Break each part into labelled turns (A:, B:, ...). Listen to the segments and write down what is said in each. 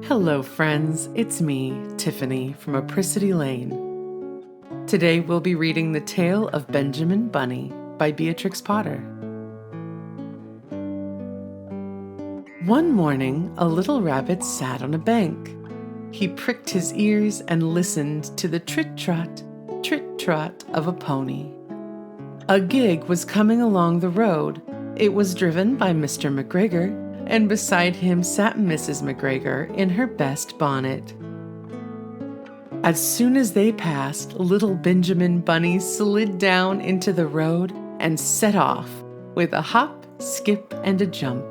A: Hello friends, it's me, Tiffany from Apricity Lane. Today we'll be reading The Tale of Benjamin Bunny by Beatrix Potter. One morning, a little rabbit sat on a bank. He pricked his ears and listened to the trit-trot of a pony. A gig was coming along the road. It was driven by Mr. McGregor, and beside him sat Mrs. McGregor in her best bonnet. As soon as they passed, little Benjamin Bunny slid down into the road and set off with a hop, skip, and a jump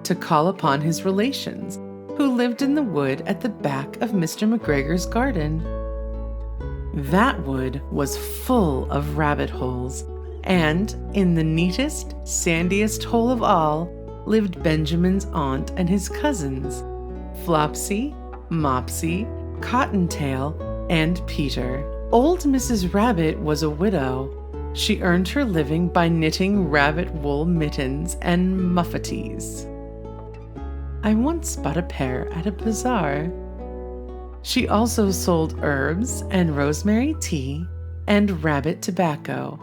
A: to call upon his relations, who lived in the wood at the back of Mr. McGregor's garden. That wood was full of rabbit holes, and in the neatest, sandiest hole of all lived Benjamin's aunt and his cousins, Flopsy, Mopsy, Cottontail, and Peter. Old Mrs. Rabbit was a widow. She earned her living by knitting rabbit wool mittens and muffetees. I once bought a pair at a bazaar. She also sold herbs and rosemary tea and rabbit tobacco,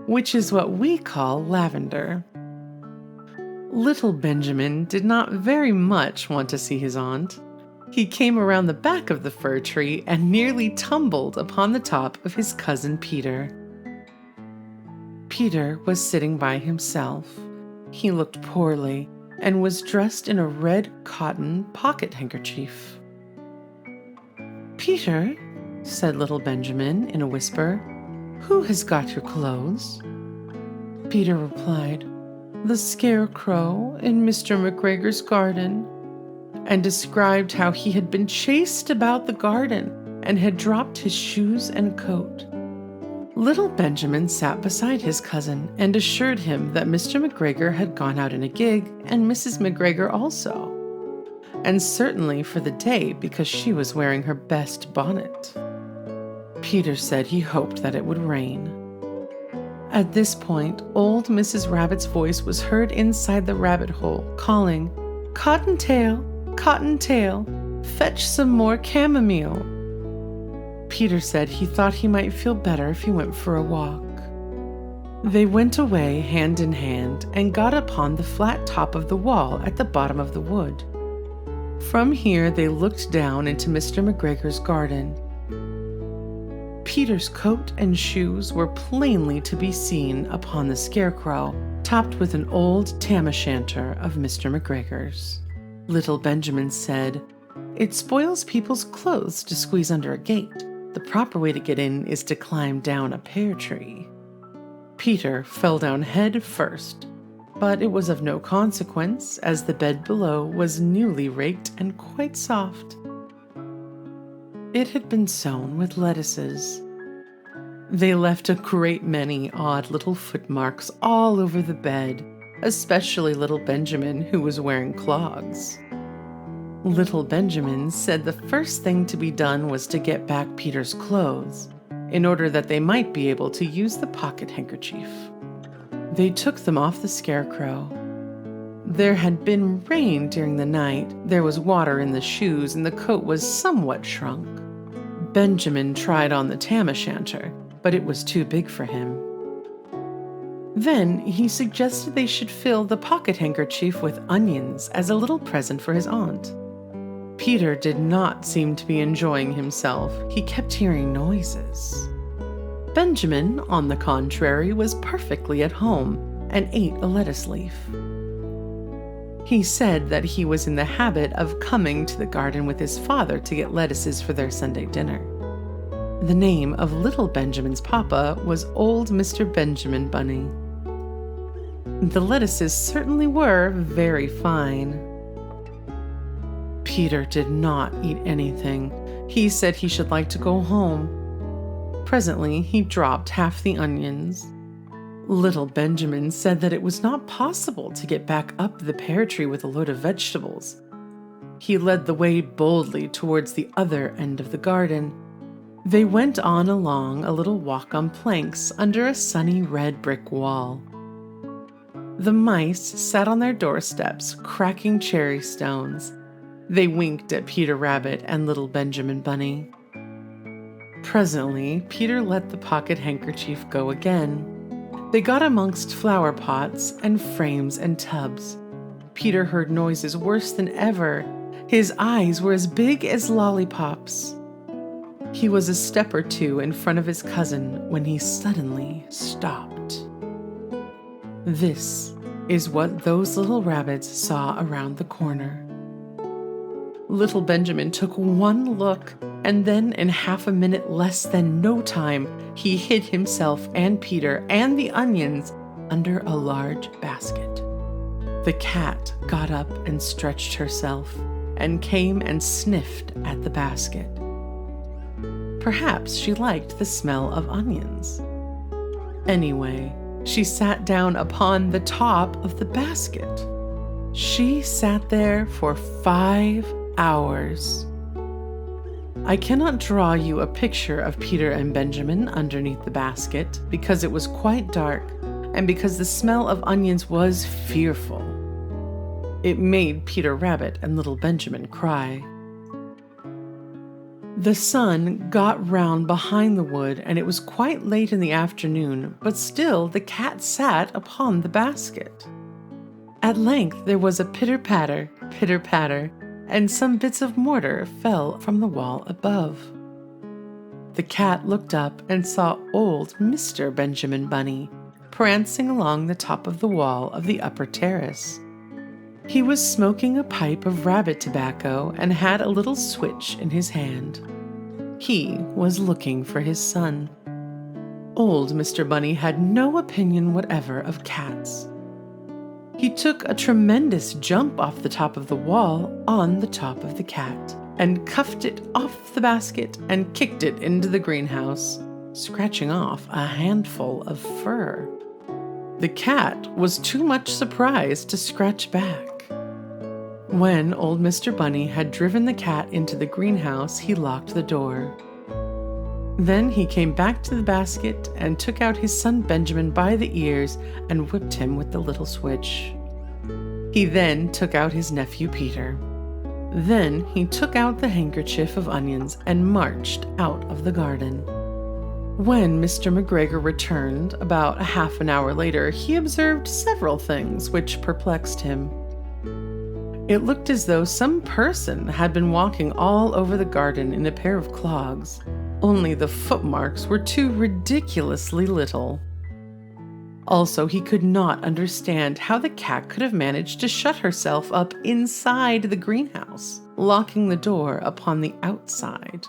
A: which is what we call lavender. Little Benjamin did not very much want to see his aunt. He came around the back of the fir tree and nearly tumbled upon the top of his cousin Peter. Peter was sitting by himself. He looked poorly and was dressed in a red cotton pocket handkerchief. "Peter," said little Benjamin in a whisper, "who has got your clothes?" Peter replied, "The scarecrow in Mr. McGregor's garden," and described how he had been chased about the garden and had dropped his shoes and coat. Little Benjamin sat beside his cousin and assured him that Mr. McGregor had gone out in a gig and Mrs. McGregor also, and certainly for the day because she was wearing her best bonnet. Peter said he hoped that it would rain. At this point, old Mrs. Rabbit's voice was heard inside the rabbit hole, calling, "Cottontail, Cottontail, fetch some more chamomile." Peter said he thought he might feel better if he went for a walk. They went away hand in hand and got upon the flat top of the wall at the bottom of the wood. From here they looked down into Mr. McGregor's garden. Peter's coat and shoes were plainly to be seen upon the scarecrow, topped with an old tam-o'-shanter of Mr. McGregor's. Little Benjamin said, "It spoils people's clothes to squeeze under a gate. The proper way to get in is to climb down a pear tree." Peter fell down head first, but it was of no consequence, as the bed below was newly raked and quite soft. It had been sown with lettuces. They left a great many odd little footmarks all over the bed, especially little Benjamin, who was wearing clogs. Little Benjamin said the first thing to be done was to get back Peter's clothes, in order that they might be able to use the pocket handkerchief. They took them off the scarecrow. There had been rain during the night, there was water in the shoes, and the coat was somewhat shrunk. Benjamin tried on the tam-o'-shanter, but it was too big for him. Then he suggested they should fill the pocket handkerchief with onions as a little present for his aunt. Peter did not seem to be enjoying himself. He kept hearing noises. Benjamin, on the contrary, was perfectly at home and ate a lettuce leaf. He said that he was in the habit of coming to the garden with his father to get lettuces for their Sunday dinner. The name of little Benjamin's papa was old Mr. Benjamin Bunny. The lettuces certainly were very fine. Peter did not eat anything. He said he should like to go home. Presently, he dropped half the onions. Little Benjamin said that it was not possible to get back up the pear tree with a load of vegetables. He led the way boldly towards the other end of the garden. They went on along a little walk on planks under a sunny red brick wall. The mice sat on their doorsteps, cracking cherry stones. They winked at Peter Rabbit and little Benjamin Bunny. Presently, Peter let the pocket handkerchief go again. They got amongst flower pots and frames and tubs. Peter heard noises worse than ever. His eyes were as big as lollipops. He was a step or two in front of his cousin when he suddenly stopped. This is what those little rabbits saw around the corner. Little Benjamin took one look, and then in half a minute less than no time, he hid himself and Peter and the onions under a large basket. The cat got up and stretched herself and came and sniffed at the basket. Perhaps she liked the smell of onions. Anyway, she sat down upon the top of the basket. She sat there for 5 hours. I cannot draw you a picture of Peter and Benjamin underneath the basket because it was quite dark and because the smell of onions was fearful. It made Peter Rabbit and little Benjamin cry. The sun got round behind the wood, and it was quite late in the afternoon, but still the cat sat upon the basket. At length there was a pitter-patter, and some bits of mortar fell from the wall above. The cat looked up and saw old Mr. Benjamin Bunny prancing along the top of the wall of the upper terrace. He was smoking a pipe of rabbit tobacco and had a little switch in his hand. He was looking for his son. Old Mr. Bunny had no opinion whatever of cats. He took a tremendous jump off the top of the wall on the top of the cat and cuffed it off the basket and kicked it into the greenhouse, scratching off a handful of fur. The cat was too much surprised to scratch back. When old Mr. Bunny had driven the cat into the greenhouse, he locked the door. Then he came back to the basket and took out his son Benjamin by the ears and whipped him with the little switch. He then took out his nephew Peter. Then he took out the handkerchief of onions and marched out of the garden. When Mr. McGregor returned, about half an hour later, he observed several things which perplexed him. It looked as though some person had been walking all over the garden in a pair of clogs, only the footmarks were too ridiculously little. Also, he could not understand how the cat could have managed to shut herself up inside the greenhouse, locking the door upon the outside.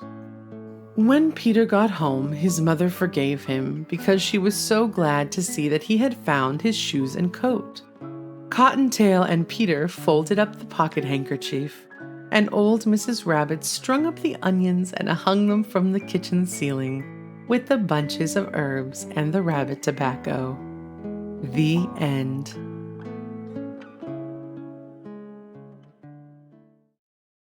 A: When Peter got home, his mother forgave him because she was so glad to see that he had found his shoes and coat. Cottontail and Peter folded up the pocket handkerchief, and old Mrs. Rabbit strung up the onions and hung them from the kitchen ceiling with the bunches of herbs and the rabbit tobacco. The end.